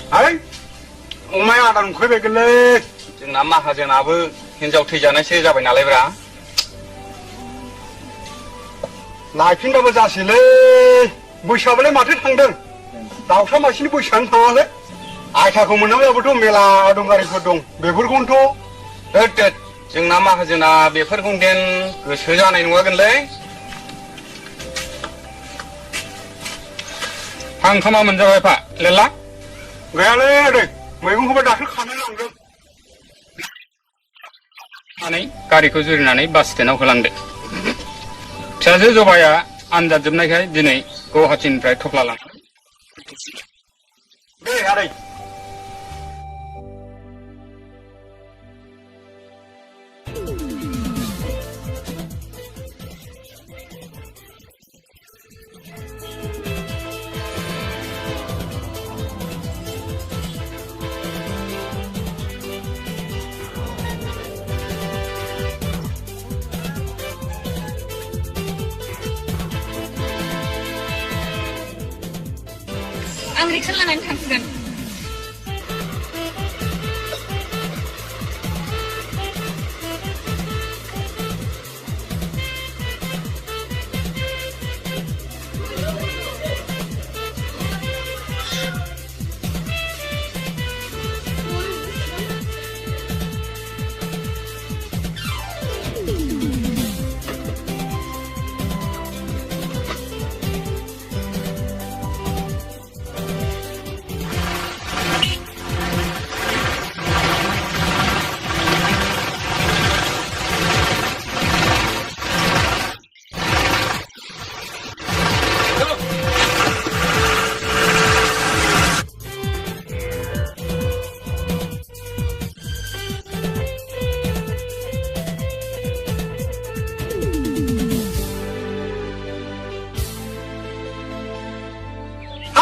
Ấy, अमाया आदार उखैबायगोनलै जोंना माहाजोनाबो हिनजाव थैजानायसो जाबाय नालायब्रा लायफिनबाबो जासैलै बैसोआबोलाय माथो थांदों दाउसा मासेनि बैसोआनो थाङालै आयथाखौ मोनाब्लाबोथ' मेला आदमगारिफोर दं बेफोरखौनोथ' होद जोंना माहाजोना बेफोरखौनो देन गोसो जानाय नङागोनलै ओंखामा मोनजाबाय फा लेला गैयालै आदै मैगंखौबो दासो खानो लांदों नानै गारिखौ जुरिनानै बास स्टेन्डआव होलांदो फिसाजो जबाया आनजाद जोबनायखाय दिनै गुवाहाटीनिफ्राय थफ्ला लांदों दे आदै आं रिक्सा लानानै थांसिगोन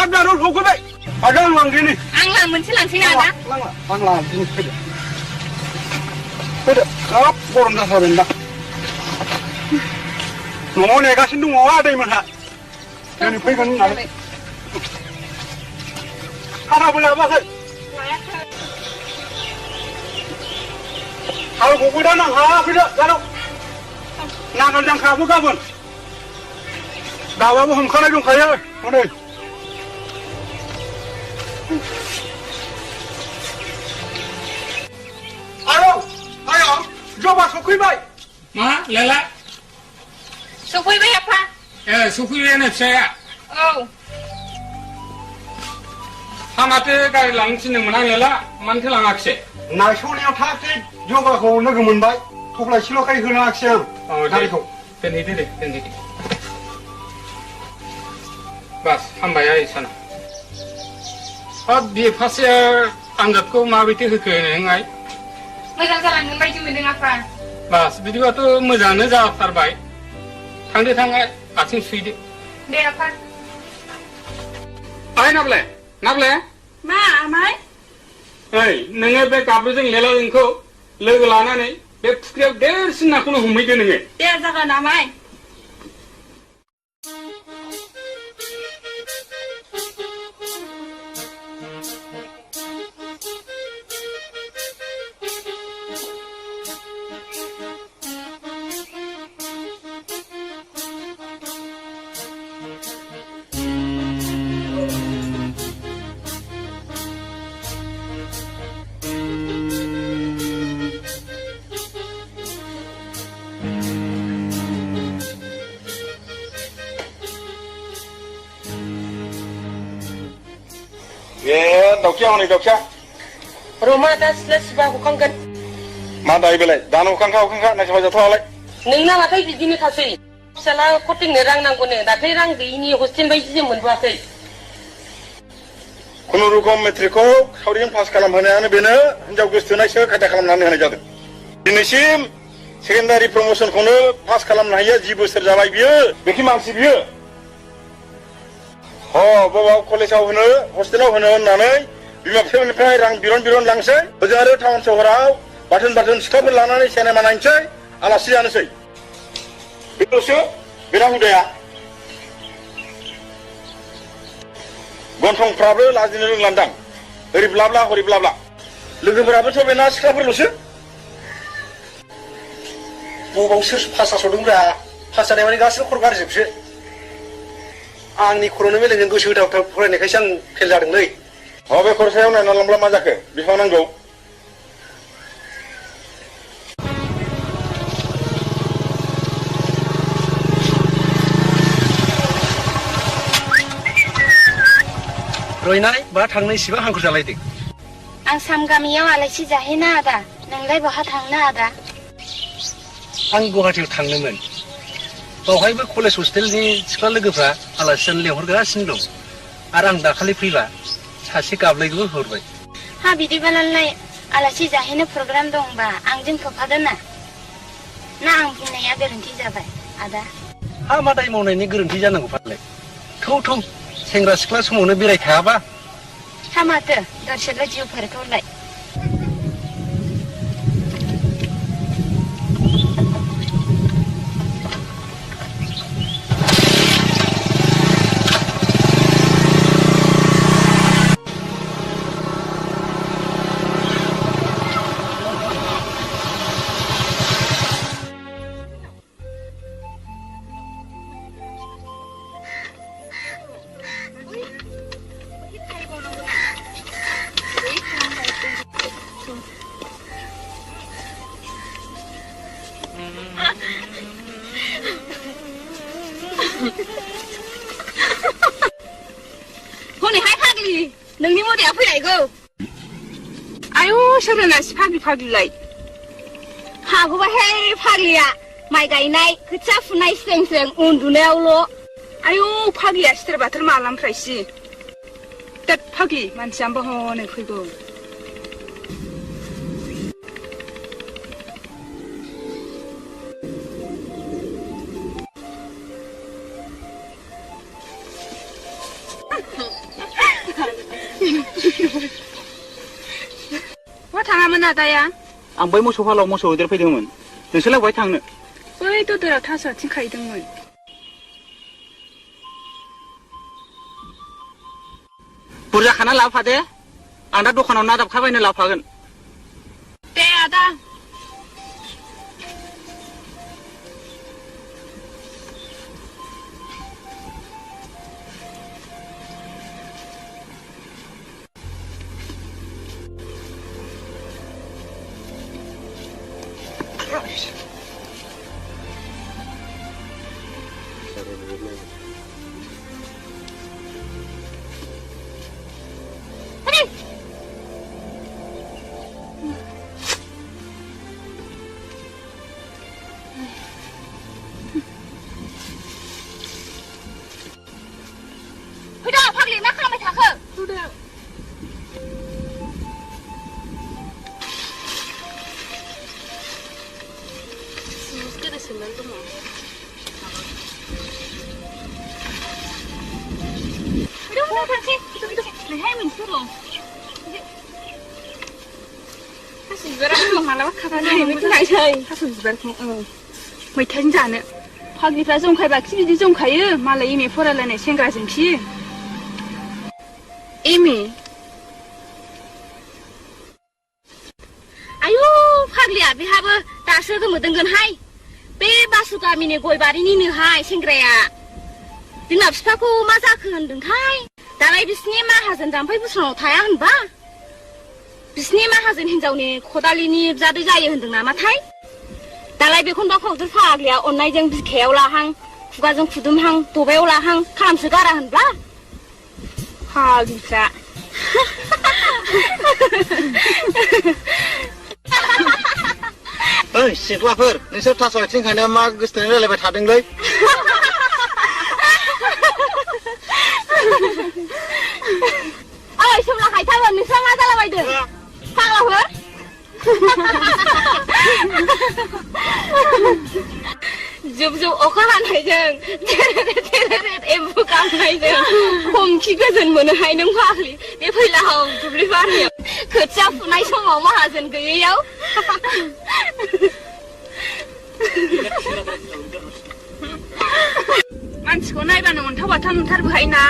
आदार सौफैबाय आदा आं लांदिनि आं मोनसे लांसै नामा लांला आं लांदिनि फैदो फैदो हाब गरम जाथारबायदां न'आव नेगासिनो दङ आदैमोनहा दिनै फैगोन होननानै खानाबो लाबोआखै हालखौबो दा नांहा फैदो जानाव नांगोल जांख्राबो गाबोन दाउआबो हमखानाय दंखायो हनै आयौ जबा सफैबाय मा लेला सफैबाय आफा सफैबायानो फिसाया औ माथो गारि लांनो थिनदोंमोन आं लेला मानोथो लाङाखिसै नायस'नायाव थाब थिग जबाखौ लोगो मोनबाय थफ्लायसेल'खाय होनाङाखिसै आं गारिखौ दोनहैदो दे दोनहैदो बास हामबाय आइ साना हाब बे फार्स्ट आनजादखौ माबायदि होखो नोंहाय मोजां जालांगोन बायदि मोनदों आफा बास बिदिबाथ' मोजाङानो जाथारबाय थांदो थांनाय आथिं सुहैदो दे आफा आइ नाब्ले मा आमाय ओइ नोङो बे गाब्रुजों लेलाजोंखौ लोगो लानानै बे फुख्रियाव देरसिन नाखौनो हमहैदो नोङो दे जागोन आमाय दाउखिया हनै दाउखिया Roma दा सिला सिबा हुखांगोन मा दायो बेलाय दानो हुखांखा नायसाबा जाथ'वालाय नोंना माथो बिदिनो खासै फिसाला कटिंनो रां नांगौनो दाख्लै रां गैयिनि हस्टेल बायदि जों मोनबोआखै खुनुरुखुम मेट्रिकखौ सावरिजों पास खालामहोनायानो बेनो हिनजाव गोसोथोनायसो खायदा खालामनानै होनाय जादों दिनैसिम सेकेन्डारि प्रमोसनखौनो पास खालामनो हायो 10 बोसोर जाबाय बियो बेखि मानसि बियो बबाव कलेजाव होनो हस्टेलाव होनो होननानै बिमा बिफानिफ्राय रां बिरन लांसै ओजों आरो टाउन सहराव बाथोन सिख्लाफोर लानानै सिनेमा नायनोसै आलासि जानोसै बेल'सो बेना हुदाया गन्थंफ्राबो लाजिनो रोंलांदां ओरै ब्लाब्ला हरै ब्लाब्ला लोगोफोराबोथ' बेना सिख्लाफोरल'सो बबाव सोर पास जास'दोंब्रा पास जानाय माने गासिबो खर' गारजोबसो आंनि खर'नो मेलेमजों गोसो होथाव फरायनायखायसो आं फेल जादोंलै बे खरसायाव नायना लांब्ला मा जाखो बिफां नांगौ रयनाय बा थांनो इसेबां हांखुर जालायदों आं साम गामियाव आलासि जाहैनो आदा नोंलाय बहा थांनो आदा आं गुवाहाटियाव थांनोमोन बावहायबो कलेज हस्टेलनि सिख्ला लोगोफ्रा आलासि जानो लेंहरगासिनो दं आरो आं दाखालि फैबा सासे गाबलायखौबो हरबाय हा बिदिबालाय आलासि जाहैनो प्रग्राम दंबा आंजों थफादो ना आं बुंनाया गोरोन्थि जाबाय आदा हा मा दाय मावनायनि गोरोन्थि जानांगौ फालाय थौ थौ सेंग्रा सिख्ला समावनो बेरायखायाबा हा माथो दरसेल' जिउफोरखौलाय हनैहाय फाग्लि नोंनि मोदाया फैलायगौ आयु सोरनासि फाग्लिलाय हागौबाहाय फाग्लिया माइ गायनाय खोथिया फुनाय सिगां उन्दुनायावल' आयु फाग्लिया सिथेर बाथोर मालानिफ्रायसि देद फाग्लि मानसियाबो हनै फैगौ मा थाङामोन आदाया आं बै मोसौ फालाव मोसौ होदेर फैदोंमोन नोंसोरलाय बहाय थांनो बै ददराव थास' आथिं खाहैदोंमोन बुरजा खाना लाबोफादे आं दा दखानाव ना दाबखा बायनो लाबोफागोन दे आदा फैदा फाग्लि मा खालामबाय थाखो गोदोसोनानै दङ थांसै नोंहाय मोनसे र' थास' बिबारा मालाबा खाबा जाहैबाय लायसै थास' बिबारखौ मैथाजों जानो फाग्लिफ्रा जंखायबाखि बिदि जंखायो मालाय एम ए फरायलायनाय सेंग्राजोंखि एम ए आयु फाग्लिया बेहाबो दासो गोमोदोंगोनहाय बे बासु गामिनि गय बारिनिनोहाय सेंग्राया बिमा बिफाखौ मा जाखो होनदोंथाय दालाय बिसिनि माहाजोन जाम्फै बुसनाव थाया होनबा बिसिनि माहाजोन हिनजावनि खदालिनि बिजादै जायो होनदों नामाथाय दालाय बेखौनो फावदुर फाग्लिया अननायजों बिखायाव लाहां खुगाजों खुदुमहां दबायाव लाहां खालामसो गारा होनब्ला फाग्लिफ्रा ओइ सिख्लाफोर नोंसोर थास' आथिं खानायाव मा गोसोथोनानै रायलायबाय थादोंलै ओइ सोमला हायथागोन नोंस्रा मा जालाबायदों फाग्लाफोर जुब जुब अखा हानायजों एम्बु गाबनायजों हमखि गोजोन मोनोहाय नों फाग्लि बे फैलाहाव दुब्लि बारियाव खोथिया फुनाय समाव माहाजोन गैयैयाव मानसिखौ नायबानो अन्थाव बाथाव नुथारबोहाय ना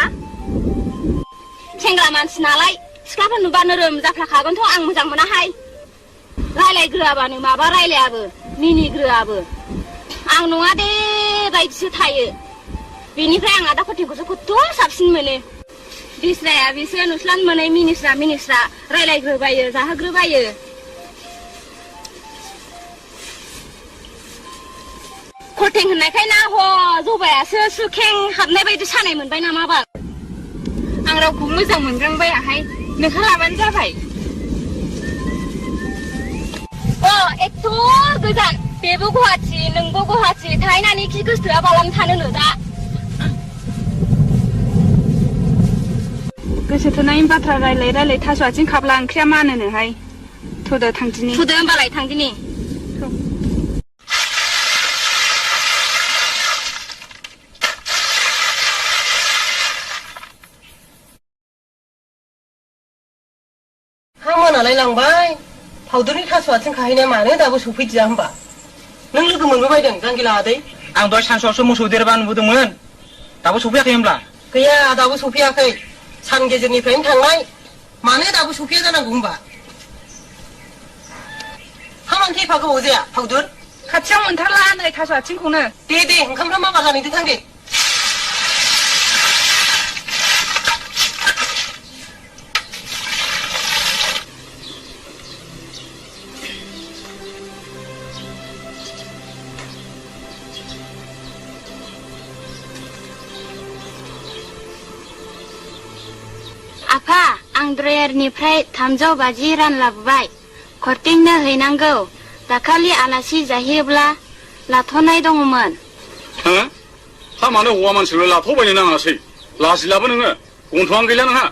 सेंग्रा मानसि नालाय सिख्लाफोर नुबा नोरोम जाफ्लाखागोनथ' आं मोजां मोनाहाय रायलायग्रोआबानो माबा रायलायाबो मिनिग्रोआबो आं नङा दे बायदिसो थायो बेनिफ्राय आं आदा फटिंखौसो खथ' साबसिन मोनो बिस्राया बिसो नुस्लान मोनै मिनिस्रा रायलायग्रोबायो जाहोग्रोबायो खरथें होननायखाय ना ह जबायासो सुखें हाबनाय बायदि सानाय मोनबाय नामा बाल आं रावखौ मोजां मोनग्रांबायाहाय नोंहा लाबानो जाबाय एथ' गोजान बेबो गुवाहाटि नोंबो गुवाहाटि थाहैनानै खि गोसोआ बालाम थानोनो दा गोसो थोनायनि बाथ्रा रायलाय थास' आथिं खाब्ला ओंख्रिया मानोनोहाय थुदो थांदिनि थुदो होमबालाय थांदिनि हा मोनालाय लांबाय फाउदुरनि थास' आथिं खाहैनाया मानो दाबो सफैदिया होमबा नों लोगो मोनबोबायदों जांगिला आदै आं दहाय सानसुआवसो मोसौ देरबा नुबोदोंमोन दाबो सफैयाखै होनब्ला गैया दाबो सफैयाखै सान गेजेरनिफ्रायनो थांनाय मानो दाबो सफैया जानांगौ होमबा हामानो थेफा गोबाव जाया फाउदुर खाथियाव मोनथारला नै थास' आथिंखौनो दे ओंखामफ्रा मा जानायदो थां दे आफा आं ड्रयारनिफ्राय 350 रां लाबोबाय खरथिंनो हैनांगौ दाखालि आलासि जाहैयोब्ला लाथ'नाय दङमोन हो हा मानो हौवा मानसिखौ लाथ'बायनो नाङासै लाजिलाबो नोङो गन्थ'आनो गैला नोंहा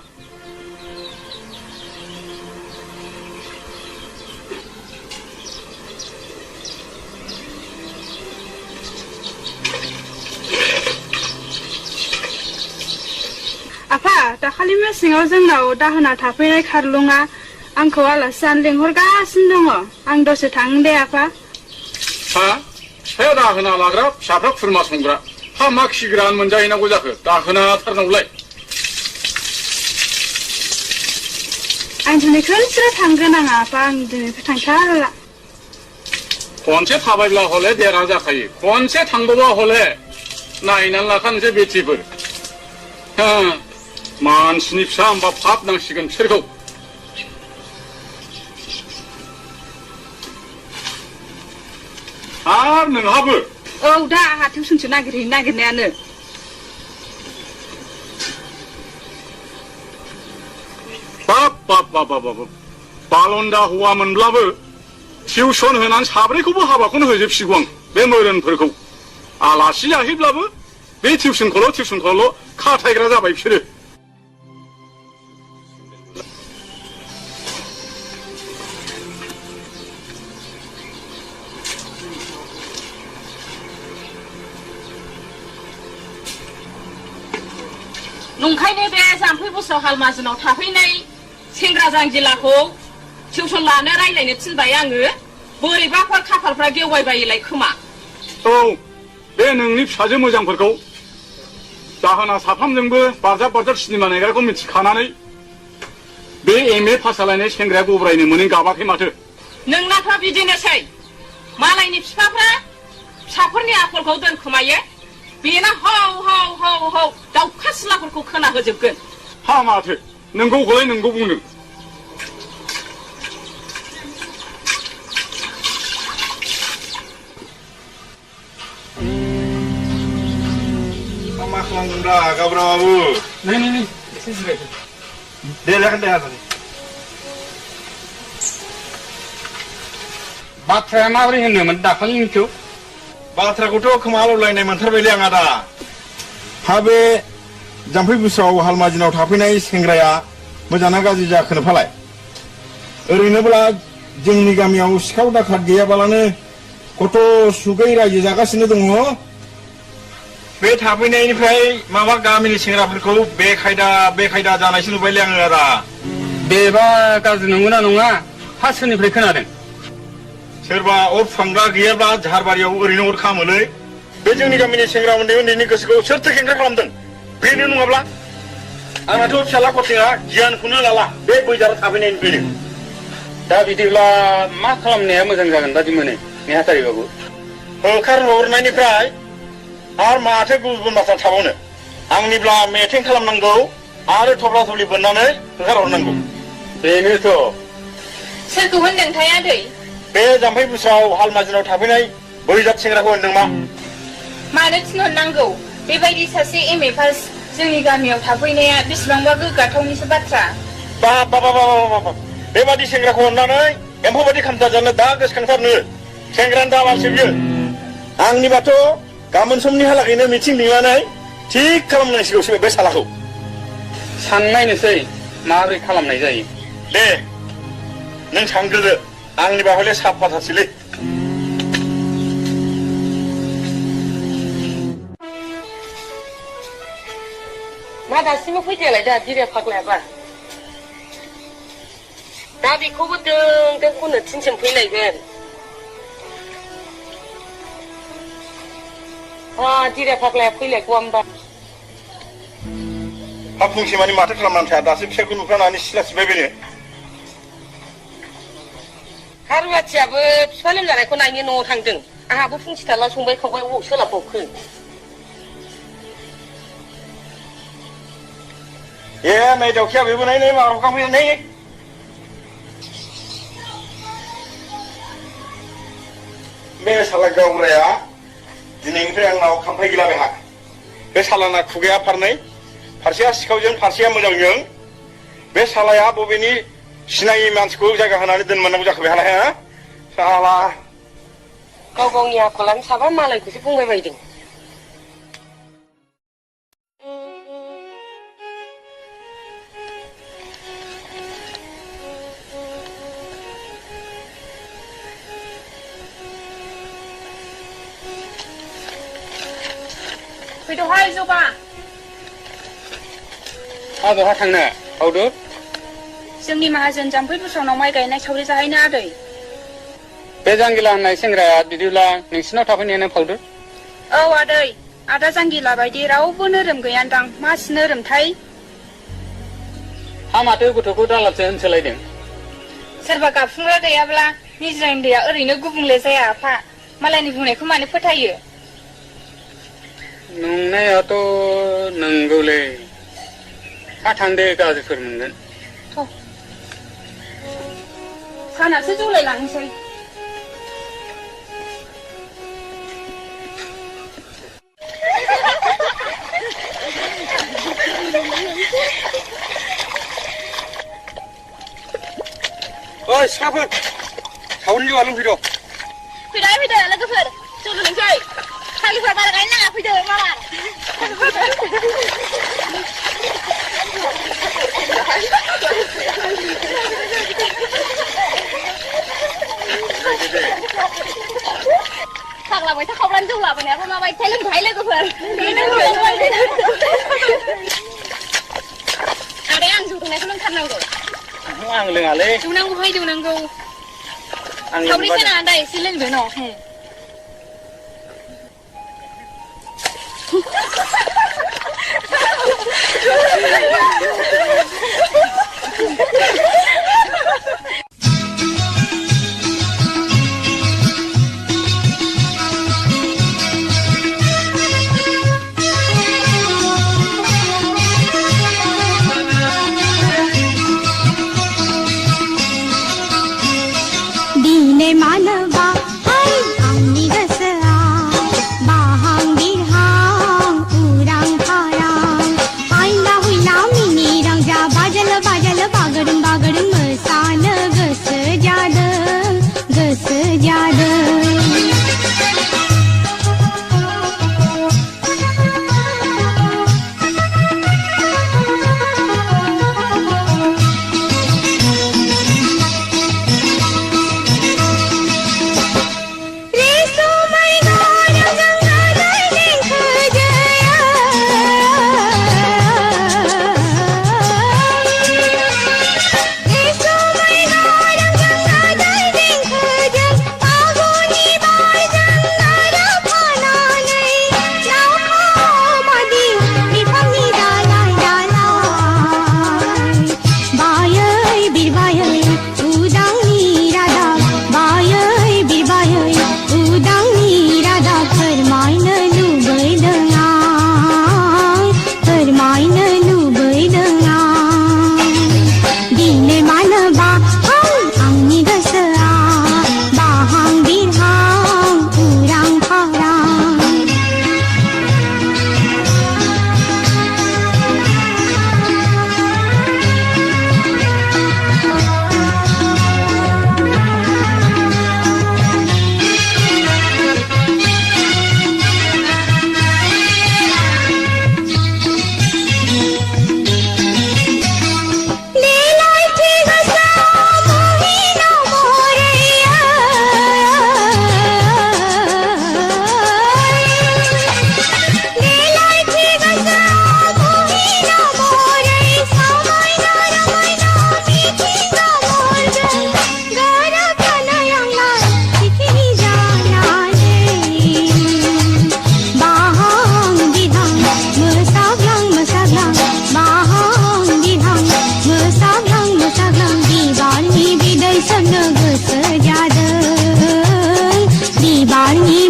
आफा दाखालि मेसेङाव जोंनाव दाहोना थाफैनाय खारलुङा आंखौ आलासि जानो लेंहरगासिनो दङ आं दसे थाङो दे आफा हा फिफाया दाहोना लाग्रा फिसाफ्रा खुरमा संग्रा हा मा खिग्रान मोनजाहैनांगौ जाखो दाहोना थारनावलाय आं दिनै खनसेल' थांगोन आं आफा आं दिनैनिफ्राय थांथारला खनसे थाबायब्ला हले देरहा जाखायो खनसे थांबावबा हले नायनानै लाखानोसै बेटिफोर मानसिनि फिसा होनबा फाब नांसिगोन बिसोरखौ आर नोंहाबो औ दा आंहा टिउसनसो नागिरहैनो नागिरनायानो बाब बालन्दा हौवा मोनब्लाबो टिउसन होनानै साब्रैखौबो हाबाखौनो होजोबसिगौ आं बे मोरोनफोरखौ आलासि जाहैब्लाबो बे टिउसनखौल' खाथायग्रा जाबाय बिसोरो नंखायनो बे जाम्फै बोसोराव हालमाजिनाव थाफैनाय सेंग्रा जांगिलाखौ टिउसन लानो रायलायनो थिनबाय आङो बोरैबाफोर खाफालफ्रा गेवबायबायोलाय खोमा औ बे नोंनि फिसाजो मोजांफोरखौ दाहोना साथामजोंबो बारजाब सिनेमा नायग्राखौ मिथिखानानै बे MA पास जालायनाय सेंग्राया गब्रायनो मोनै गाबाखै माथो नोंनाथ' बिदिनोसै मालायनि बिफाफ्रा फिसाफोरनि आखलखौ दोनखोमायो बेना हौ दाउखा सिलाफोरखौ खोना होजोबगोन हा माथो नोंगौखौलाय नोंगौ बुंदों मा खालामदोंब्रा गाब्रा बाबु नै एसे जिरायदो दे जागोन दे हागोन बाथ्राया माबोरै होनोमोन दाखालिनिखौ बाथ्राखौथ' खोमालावलायनाय मोनथारबायलै आं आदा हा बे जाम्फै बुस्राव हालमाजिनाव थाफैनाय सेंग्राया मोजांना गाज्रि जाखोनो फालाय ओरैनोब्ला जोंनि गामियाव सिखाव दाखात गैयाबालानो गथ' सुगै रायजो जागासिनो दङ बे थाफैनायनिफ्राय माबा गामिनि सेंग्राफोरखौ बेखायदा जानायसो नुबायलै आङो आदा बेबा गाज्रि नंगौना नङा हा सोरनिफ्राय खोनादों सोरबा अर फांग्रा गैयाब्ला झारबारियाव ओरैनो अर खामोलै बे जोंनि गामिनि सेंग्रा उन्दैनि गोसोखौ सोरथो खेंख्रा खालामदों बेनो नङाब्ला आंनाथ' फिसाला गथाया गियानखौनो लाला बे बैजाराव थाफैनायनिफ्रायनो दा बिदिब्ला मा खालामनाया मोजां जागोन बादि मोनो नेहाथारि बाबु होखारहरनायनिफ्राय आरो माथो गुबुन बाथ्रा थाबावनो आंनिब्ला मेथें खालामनांगौ आरो थब्ला थब्लि बोननानै होखारहरनांगौ बेनोथ' सोरखौ होनदोंथाय आदै बे जाम्फै बुसाव हालमाजिनाव थाफैनाय बैजात सेंग्राखौ होनदों मा मानो थिनहरनांगौ बेबायदि सासे एम ए पास जोंनि गामियाव थाफैनाया बेसेबांबा गोग्गाथावनिसो बाथ्रा बाब बेबादि सेंग्राखौ अननानै एम्फौ बादि खामथा जानो दा गोसोखांथारनो सेंग्रानि दाबासो बियो आंनिबाथ' गाबोन समनिहालागैनो मिथिं लिंनानै थिग खालामनांसिगौसो बे सालाखौ साननायनोसै माबोरै खालामनाय जायो दे नों सानग्रोदो आंनिबा हले साफाथारसैलै मा दासिमबो फैथायालाय दा दिरिया फाग्लायाबा दा बेखौबो दों खननो थिनसिम फैलायगोन दिरिया फाग्लाया फैलायगौ होमबा हा फुंसे मानि माथो खालामनानै थाया दासो फिसाखौ नुफ्लानानै सिला सिबाय बेनो रुवाथियाबो बिफा लोमजानायखौ नायनो न'आव थांदों आंहाबो फुंसे थाला संबाय खावबाय अबाव सोलाबबावखो ए नै दाउखिया बेबो नै माबाखौ खांफैयो नै बे साला गावग्राया दिनैनिफ्राय आंनाव खामफ्लाय गैला बेहा बे सालाना खुगाया फारनै फारसेया सिखावजों फारसेया मोजांजों बे सालाया बबेनि सिनायि मानसिखौ जायगा होनानै दोनमोननांगौ जाखो बेहालाय हा साला गाव गावनि आखलानो साबा मालायखौसो बुंबाय बायदों फैदोहाय जबा बहा थांनो फावदु जोंनि माहाजोन जाम्फै बुसावनाव माइ गायनाय सावरि जाहैनो आदै बे जांगिला होननाय सेंग्राया बिदिब्ला नोंसिनाव थाफैनायानो फावदु औ आदै आदा जांगिला बायदि रावबो नोरोम गैयानदां मासि नोरोमथाय हा माथो गथ'खौ दालाबसो होनसोलायदों सोरबा गाबफुंग्रा गैयाब्ला निजा उन्दैया ओरैनो गुबुंले जाया आफा मालायनि बुंनायखौ मानो फोथायो नंनायाथ' नंगौलै हा थांदो गाज्रिफोर मोनगोन सानासो जलायलांसै ओइ सिख्लाफोर सावनि जौआ लोंफैद' फैदो लोगोफोर जौ लोंनोसै खालिफोर बारा गायनो नाङा फैदो माला फाग्ला मैथा खावब्लानो जौ लाबोनायाबो माबायदि लोंबाय लोगोफोर आदै आं जौ लोंनायखौ लोंथारनांगौ आं लोङालै जौनांगौहाय जौनांगौ सावरि जाना दा एसे लोंदो न' मानवा हाय आंनि गोसोआ बाहां बिरहां उरां फारां आयना हुइना मिनि रंजा बाजल बागोर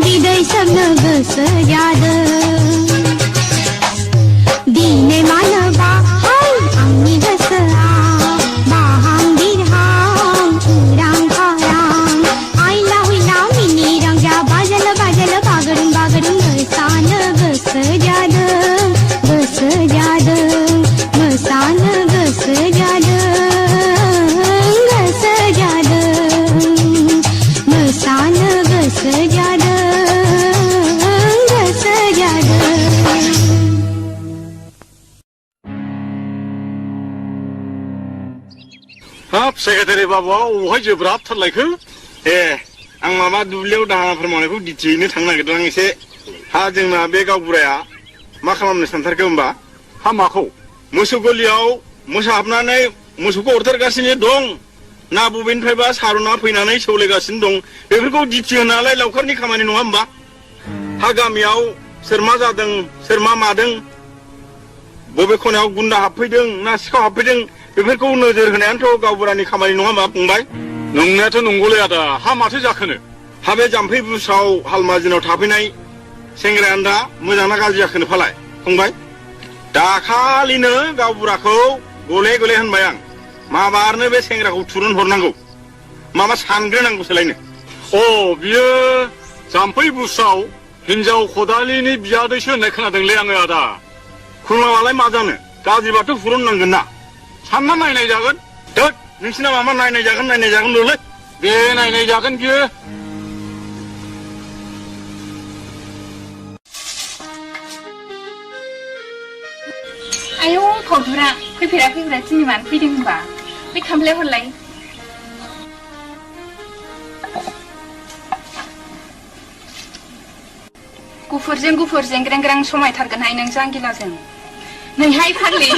बिदै सोबनो गोसो जादों दिनै मानोबा हाय आंनि गोसोआ बाहां बिरहां उरां फारां आइलाव उइलाव मिनिरां जा बाजल बाजल बागडुं बागडुं मोसानो गोसो जादों मोसानो गोसो जादों मोसानो गोसो जादों हाब सेक्रेटारि बाबुआ अहाय जोब्राबथारलायखो ए आं माबा दुब्लियाव दाहोनाफोर मावनायखौ दिथिहैनो थांनो नागिरदों आं एसे हा जोंना बे गावबुराया मा खालामनो सानथारखो होमबा हा माखौ मोसौ गलियाव मोसा हाबनानै मोसौखौ अरथारगासिनो दं ना बबेनिफ्रायबा सारना फैनानै सौलायगासिनो दं बेफोरखौ दिथि होनालाय लावखारनि खामानि नङा होमबा हा गामियाव सोर मा जादों सोर मा मादों बबे खनायाव गुन्दा हाबफैदों ना सिखाव हाबफैदों बेफोरखौ नोजोर होनायानोथ' गावबुरानि खामानि नङा होमबा फंबाय नंनायाथ' नंगौलै आदा हा माथो जाखोनो हा बे जाम्फै बुसाव हालमाजिनाव थाफैनाय सेंग्रायानो दा मोजां ना गाज्रि जाखोनो फालाय फंबाय दाखालिनो गावबुराखौ गले गले होनबाय आं माबारनो बे सेंग्राखौ थुरुन हरनांगौ माबा सानग्रोनांगौसोलायनो अ बियो जाम्फै बुसाव हिनजाव खदालिनि बियादैसो होननाय खोनादोंलै आङो आदा खुरमाबालाय मा जानो गाज्रिबाथ' फुरुन नांगोन ना सानना नायनाय जागोन दोद नोंसिना मामा नायनाय जागोन ल'लै बे नायनाय जागोन बियो आयौ फावदुरा फैफेरा दिनै मानो फैदों होनबा बे खामफ्लाय हरलाय गुफुरजों ग्रें ग्रें समायथारगोनहाय नों जांगिलाजों नैहाय फाग्लि